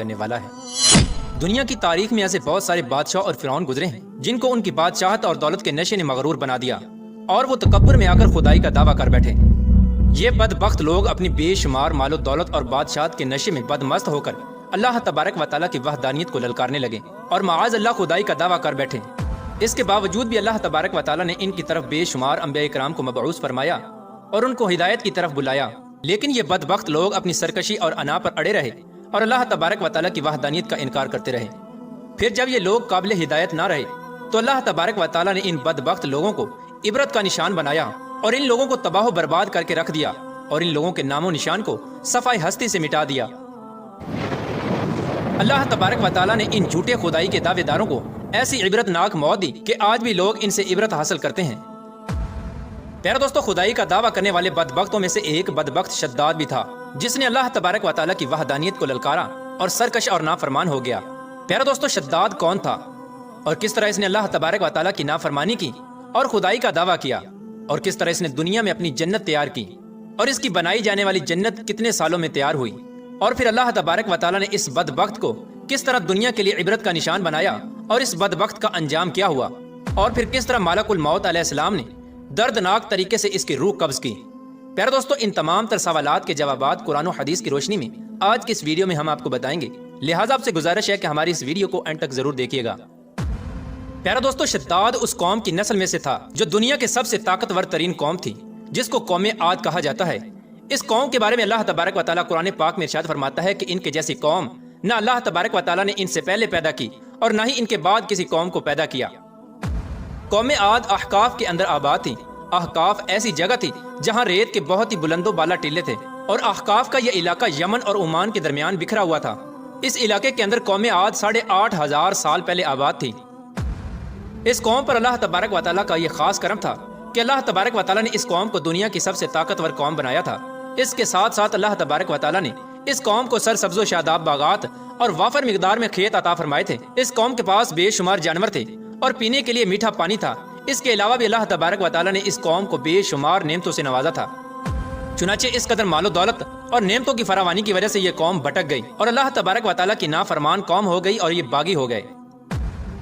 کرنے والا ہے۔ دنیا کی تاریخ میں ایسے بہت سارے بادشاہ اور فرعون گزرے ہیں جن کو ان کی بادشاہت اور دولت کے نشے نے مغرور بنا دیا اور وہ تکبر میں آ کر خدائی کا دعویٰ کر بیٹھے۔ یہ بدبخت لوگ اپنی بے شمار مال و دولت اور بادشاہت کے نشے میں بدمست ہو کر اللہ تبارک و تعالیٰ کی وحدانیت کو للکارنے لگے اور معاذ اللہ خدائی کا دعویٰ کر بیٹھے۔ اس کے باوجود بھی اللہ تبارک و تعالیٰ نے ان کی طرف بے شمار انبیاء کرام کو مبعوث فرمایا اور ان کو ہدایت کی طرف بلایا، لیکن یہ بدبخت لوگ اپنی سرکشی اور انا پر اڑے رہے اور اللہ تبارک و تعالیٰ کی وحدانیت کا انکار کرتے رہے۔ پھر جب یہ لوگ قابل ہدایت نہ رہے تو اللہ تبارک و تعالیٰ نے ان بدبخت لوگوں کو عبرت کا نشان بنایا اور ان لوگوں کو تباہ و برباد کر کے رکھ دیا اور ان لوگوں کے نام و نشان کو صفحہ ہستی سے مٹا دیا۔ اللہ تبارک و تعالیٰ نے ان جھوٹے خدائی کے دعوے داروں کو ایسی عبرت ناک موت دی کہ آج بھی لوگ ان سے عبرت حاصل کرتے ہیں۔ پیارے دوستو، خدائی کا دعویٰ کرنے والے بدبختوں میں سے ایک بدبخت شداد بھی تھا جس نے اللہ تبارک و تعالیٰ کی وحدانیت کو للکارا اور سرکش اور نافرمان ہو گیا۔ پیارے دوستو، شداد کون تھا اور کس طرح اس نے اللہ تبارک و تعالیٰ کی نافرمانی کی اور خدائی کا دعویٰ کیا، اور کس طرح اس نے دنیا میں اپنی جنت تیار کی اور اس کی بنائی جانے والی جنت کتنے سالوں میں تیار ہوئی، اور پھر اللہ تبارک و تعالیٰ نے اس بدبخت کو کس طرح دنیا کے لیے عبرت کا نشان بنایا اور اس بدبخت کا انجام کیا ہوا، اور پھر کس طرح ملک الموت علیہ السلام نے دردناک طریقے سے اس کی روح قبض کی۔ پیارے دوستو، ان تمام تر سوالات کے جوابات قرآن و حدیث کی روشنی میں آج کی اس ویڈیو میں ہم آپ کو بتائیں گے، لہٰذا آپ سے گزارش ہے کہ ہماری اس ویڈیو کو اینڈ تک ضرور دیکھیے گا۔ پیارے دوستو، شداد اس قوم کی نسل میں سے تھا جو دنیا کے سب سے طاقتور ترین قوم تھی، جس کو قوم عاد کہا جاتا ہے۔ اس قوم کے بارے میں اللہ تبارک و تعالیٰ قرآن پاک میں ارشاد فرماتا ہے کہ ان کے جیسی قوم نہ اللہ تبارک و تعالیٰ نے ان سے پہلے پیدا کی اور نہ ہی ان کے بعد کسی قوم کو پیدا کیا۔ قوم عاد احقاف کے اندر آباد تھی۔ احقاف ایسی جگہ تھی جہاں ریت کے بہت ہی بلند و بالا ٹیلے تھے، اور احقاف کا یہ علاقہ یمن اور عمان کے درمیان بکھرا ہوا تھا۔ اس علاقے کے اندر قوم عاد 8,500 سال پہلے آباد تھی۔ اس قوم پر اللہ تبارک و تعالیٰ کا یہ خاص کرم تھا کہ اللہ تبارک و تعالیٰ نے اس قوم کو دنیا کی سب سے طاقتور قوم بنایا تھا۔ اس کے ساتھ ساتھ اللہ تبارک و تعالیٰ نے اس قوم کو سرسبز و شاداب باغات اور وافر مقدار میں کھیت عطا فرمائے تھے۔ اس قوم کے پاس بے شمار جانور تھے اور پینے کے لیے میٹھا پانی تھا۔ اس کے علاوہ بھی اللہ تبارک و تعالیٰ نے اس قوم کو بے شمار نعمتوں سے نوازا تھا۔ چنانچہ اس قدر مال و دولت اور نعمتوں کی فراوانی کی وجہ سے یہ قوم بھٹک گئی اور اللہ تبارک و تعالیٰ کی نافرمان قوم ہو گئی اور یہ باغی ہو گئے۔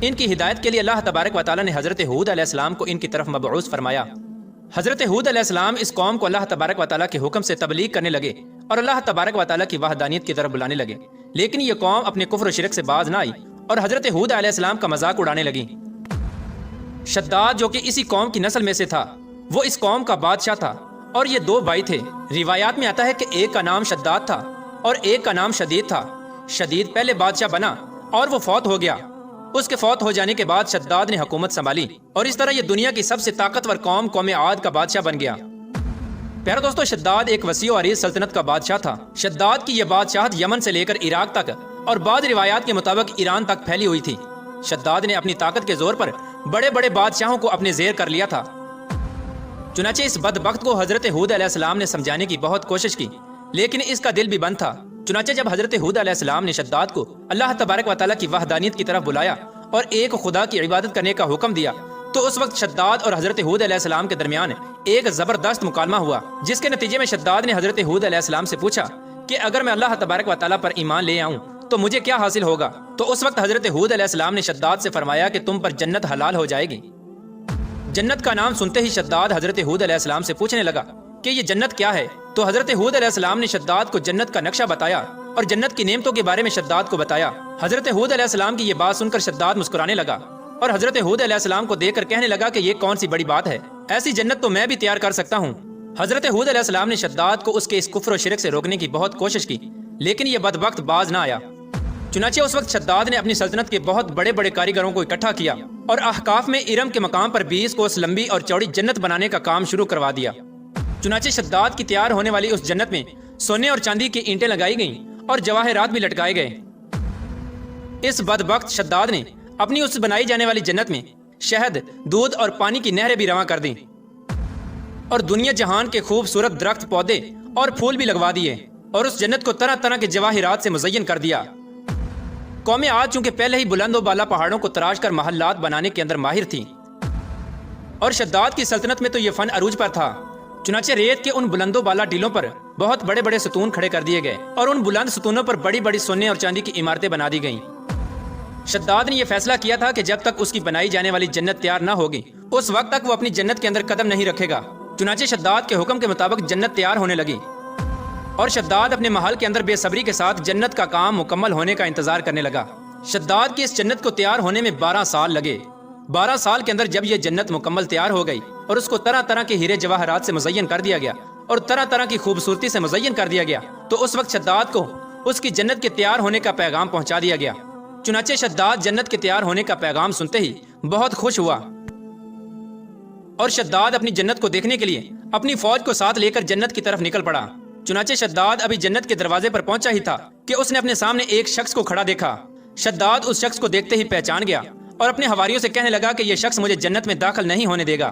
ان کی ہدایت کے لیے اللہ تبارک و تعالیٰ نے حضرت ہود علیہ السلام کو ان کی طرف مبعوث فرمایا۔ حضرت ہود علیہ السلام اس قوم کو اللہ تبارک و تعالیٰ کے حکم سے تبلیغ کرنے لگے اور اللہ تبارک و تعالیٰ کی وحدانیت کی طرف بلانے لگے، لیکن یہ قوم اپنے کفر و شرک سے باز نہ آئی اور حضرت ہود علیہ السلام کا مذاق اڑانے لگی۔ شداد جو کہ اسی قوم کی نسل میں سے تھا، وہ اس قوم کا بادشاہ تھا اور یہ 2 بھائی تھے۔ روایات میں آتا ہے کہ ایک کا نام شداد تھا اور ایک کا نام شدید تھا۔ شدید پہلے بادشاہ بنا اور وہ فوت ہو گیا۔ اس کے فوت ہو جانے کے بعد شداد نے حکومت سنبھالی اور اس طرح یہ دنیا کی سب سے طاقتور قوم عاد کا بادشاہ بن گیا۔ پیارے دوستو، شداد ایک وسیع و عریض سلطنت کا بادشاہ تھا۔ شداد کی یہ بادشاہت یمن سے لے کر عراق تک اور بعض روایات کے مطابق ایران تک پھیلی ہوئی تھی۔ شداد نے اپنی طاقت کے زور پر بڑے بڑے بادشاہوں کو اپنے زیر کر لیا تھا۔ چنانچہ اس بدبخت کو حضرت ہود علیہ السلام نے سمجھانے کی بہت کوشش کی، لیکن اس کا دل بھی بند تھا۔ چنانچہ جب حضرت ہود علیہ السلام نے شداد کو اللہ تبارک و تعالیٰ کی وحدانیت کی طرف بلایا اور ایک خدا کی عبادت کرنے کا حکم دیا، تو اس وقت شداد اور حضرت ہود علیہ السلام کے درمیان ایک زبردست مکالمہ ہوا، جس کے نتیجے میں شداد نے حضرت ہود علیہ السلام سے پوچھا کہ اگر میں اللہ تبارک و تعالیٰ پر ایمان لے آؤں تو مجھے کیا حاصل ہوگا؟ تو اس وقت حضرت ہود علیہ السلام نے شداد سے فرمایا کہ تم پر جنت حلال ہو جائے گی۔ جنت کا نام سنتے ہی شداد حضرت ہود علیہ السلام سے پوچھنے لگا کہ یہ جنت کیا ہے؟ تو حضرت ہود علیہ السلام نے شداد کو جنت کا نقشہ بتایا اور جنت کی نعمتوں کے بارے میں شداد کو بتایا۔ حضرت ہود علیہ السلام کی یہ بات سن کر شداد مسکرانے لگا اور حضرت ہود علیہ السلام کو دیکھ کر کہنے لگا کہ یہ کون سی بڑی بات ہے، ایسی جنت تو میں بھی تیار کر سکتا ہوں۔ حضرت ہود علیہ السلام نے شداد کو اس کے اس کفر و شرک سے روکنے کی بہت کوشش کی، لیکن یہ بدبخت باز نہ آیا۔ چنانچہ اس وقت شداد نے اپنی سلطنت کے بہت بڑے بڑے کاریگروں کو اکٹھا کیا اور احقاف میں ارم کے مقام پر 20 کوس لمبی اور چوڑی جنت بنانے کا کام شروع کروا دیا۔ چنانچہ شداد کی تیار ہونے والی اس جنت میں سونے اور چاندی کی اینٹیں لگائی گئیں اور جواہرات بھی لٹکائے گئے۔ اس بدبخت شداد نے اپنی اس بنائی جانے والی جنت میں شہد، دودھ اور پانی کی نہریں بھی رواں کر دیں اور دنیا جہان کے خوبصورت درخت، پودے اور پھول بھی لگوا دیے اور اس جنت کو طرح طرح کے جواہرات سے مزین کر دیا۔ قوم عاد چونکہ پہلے ہی بلند و بالا پہاڑوں کو تراش کر محلات بنانے کے اندر ماہر تھی اور شداد کی سلطنت میں تو یہ فن عروج پر تھا۔ چنانچہ ریت کے ان بلند و بالا ٹیلوں پر بہت بڑے بڑے ستون کھڑے کر دیے گئے اور ان بلند ستونوں پر بڑی بڑی سونے اور چاندی کی عمارتیں بنا دی گئیں۔ شداد نے یہ فیصلہ کیا تھا کہ جب تک اس کی بنائی جانے والی جنت تیار نہ ہوگی اس وقت تک وہ اپنی جنت کے اندر قدم نہیں رکھے گا۔ چنانچہ شداد کے حکم کے مطابق جنت تیار ہونے لگی اور شداد اپنے محل کے اندر بے صبری کے ساتھ جنت کا کام مکمل ہونے کا انتظار کرنے لگا۔ شداد کی اس جنت کو تیار ہونے میں 12 سال لگے۔ 12 سال کے اندر جب یہ جنت مکمل تیار ہو گئی اور اس کو طرح طرح کے ہیرے جواہرات سے مزین کر دیا گیا اور طرح طرح کی خوبصورتی سے مزین کر دیا گیا، تو اس وقت شداد کو اس کی جنت کے تیار ہونے کا پیغام پہنچا دیا گیا۔ چنانچہ شداد جنت کے تیار ہونے کا پیغام سنتے ہی بہت خوش ہوا اور شداد اپنی جنت کو دیکھنے کے لیے اپنی فوج کو ساتھ لے کر جنت کی طرف نکل پڑا۔ چنانچہ شداد ابھی جنت کے دروازے پر پہنچا ہی تھا کہ اس نے اپنے سامنے ایک شخص کو کھڑا دیکھا۔ شداد اس شخص کو دیکھتے ہی پہچان گیا اور اپنے حواریوں سے کہنے لگا کہ یہ شخص مجھے جنت میں داخل نہیں ہونے دے گا۔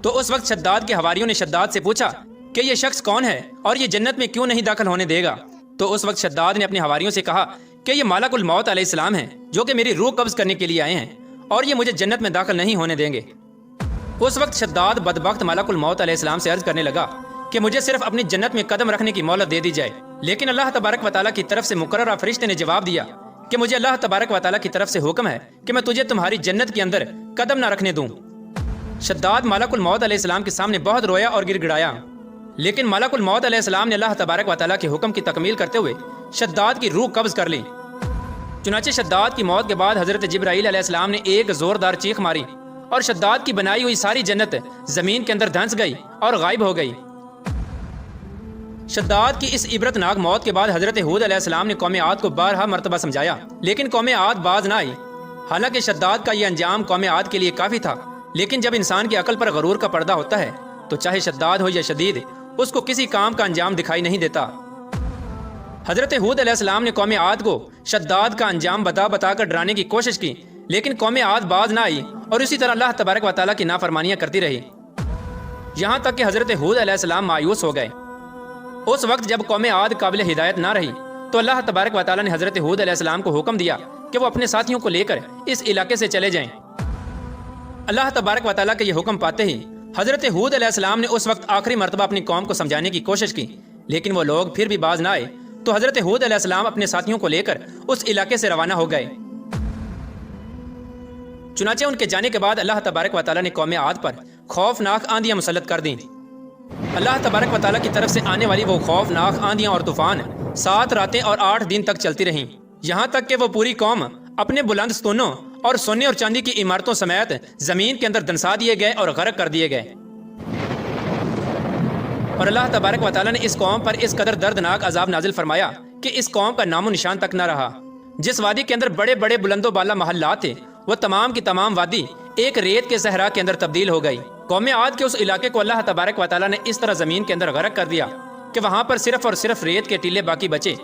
تو اس وقت شداد کے حواریوں نے شداد سے پوچھا کہ یہ شخص کون ہے اور یہ جنت میں کیوں نہیں داخل ہونے دے گا؟ تو اس وقت شداد نے اپنے حواریوں سے کہا کہ یہ ملک الموت علیہ السلام ہیں جو کہ میری روح قبض کرنے کے لیے آئے ہیں اور یہ مجھے جنت میں داخل نہیں ہونے دیں گے۔ اس وقت شداد بدبخت ملک الموت علیہ السلام سے عرض کرنے لگا کہ مجھے صرف اپنی جنت میں قدم رکھنے کی مہلت دے دی جائے، لیکن اللہ تبارک و تعالیٰ کی طرف سے مقررہ فرشتے نے جواب دیا کہ مجھے اللہ تبارک و تعالیٰ کی طرف سے حکم ہے کہ میں تجھے تمہاری جنت کے اندر قدم نہ رکھنے دوں۔ شداد ملک الموت علیہ السلام کے سامنے بہت رویا اور گر گڑایا، لیکن ملک الموت علیہ السلام نے اللہ تبارک و تعالیٰ کے حکم کی تکمیل کرتے ہوئے شداد کی روح قبض کر لی۔ چنانچہ شداد کی موت کے بعد حضرت جبرائیل علیہ السلام نے ایک زوردار چیخ ماری اور شداد کی بنائی ہوئی ساری جنت زمین کے اندر دھنس گئی اور غائب ہو گئی۔ شداد کی اس عبرت ناک موت کے بعد حضرت ہود علیہ السلام نے قوم عاد کو بارہا مرتبہ سمجھایا، لیکن قوم عاد باز نہ آئی۔ حالانکہ شداد کا یہ انجام قوم عاد کے لیے کافی تھا، لیکن جب انسان کی عقل پر غرور کا پردہ ہوتا ہے تو چاہے شداد ہو یا شدید، اس کو کسی کام کا انجام دکھائی نہیں دیتا۔ حضرت ہود علیہ السلام نے قوم عاد کو شداد کا انجام بتا بتا کر ڈرانے کی کوشش کی، لیکن قوم عاد باز نہ آئی اور اسی طرح اللہ تبارک و تعالیٰ کی نافرمانیاں کرتی رہی، یہاں تک کہ حضرت ہود علیہ السلام مایوس ہو گئے۔ اس وقت جب قوم عاد قابل ہدایت نہ رہی تو اللہ تبارک و تعالیٰ نے حضرت ہود علیہ السلام کو حکم دیا کہ وہ اپنے ساتھیوں کو لے کر اس علاقے سے چلے جائیں۔ اللہ تبارک و تعالیٰ کے یہ حکم پاتے ہی حضرت ہود علیہ السلام نے اس وقت آخری مرتبہ اپنی قوم کو سمجھانے کی کوشش کی، لیکن وہ لوگ پھر بھی باز نہ آئے، تو حضرت ہود علیہ السلام اپنے ساتھیوں کو لے کر اس علاقے سے روانہ ہو گئے۔ چنانچہ ان کے جانے کے بعد اللہ تبارک و تعالیٰ نے قوم عاد پر خوفناک آندیاں مسلط کر دیں۔ اللہ تبارک و تعالیٰ کی طرف سے آنے والی وہ خوفناک آندیاں اور طوفان 7 راتیں اور 8 دن تک چلتی رہیں، یہاں تک کہ وہ پوری قوم اپنے بلند ستونوں اور سونے اور چاندی کی عمارتوں سمیت زمین کے اندر دنسا دیے گئے اور غرق کر دیے گئے۔ اور اللہ تبارک و تعالیٰ نے اس قوم پر اس قدر دردناک عذاب نازل فرمایا کہ اس قوم کا نام و نشان تک نہ رہا۔ جس وادی کے اندر بڑے بڑے بلند و بالا محلات تھے، وہ تمام کی تمام وادی ایک ریت کے صحرا کے اندر تبدیل ہو گئی۔ قوم عاد کے اس علاقے کو اللہ تبارک و تعالیٰ نے اس طرح زمین کے اندر غرق کر دیا کہ وہاں پر صرف اور صرف ریت کے ٹیلے باقی بچے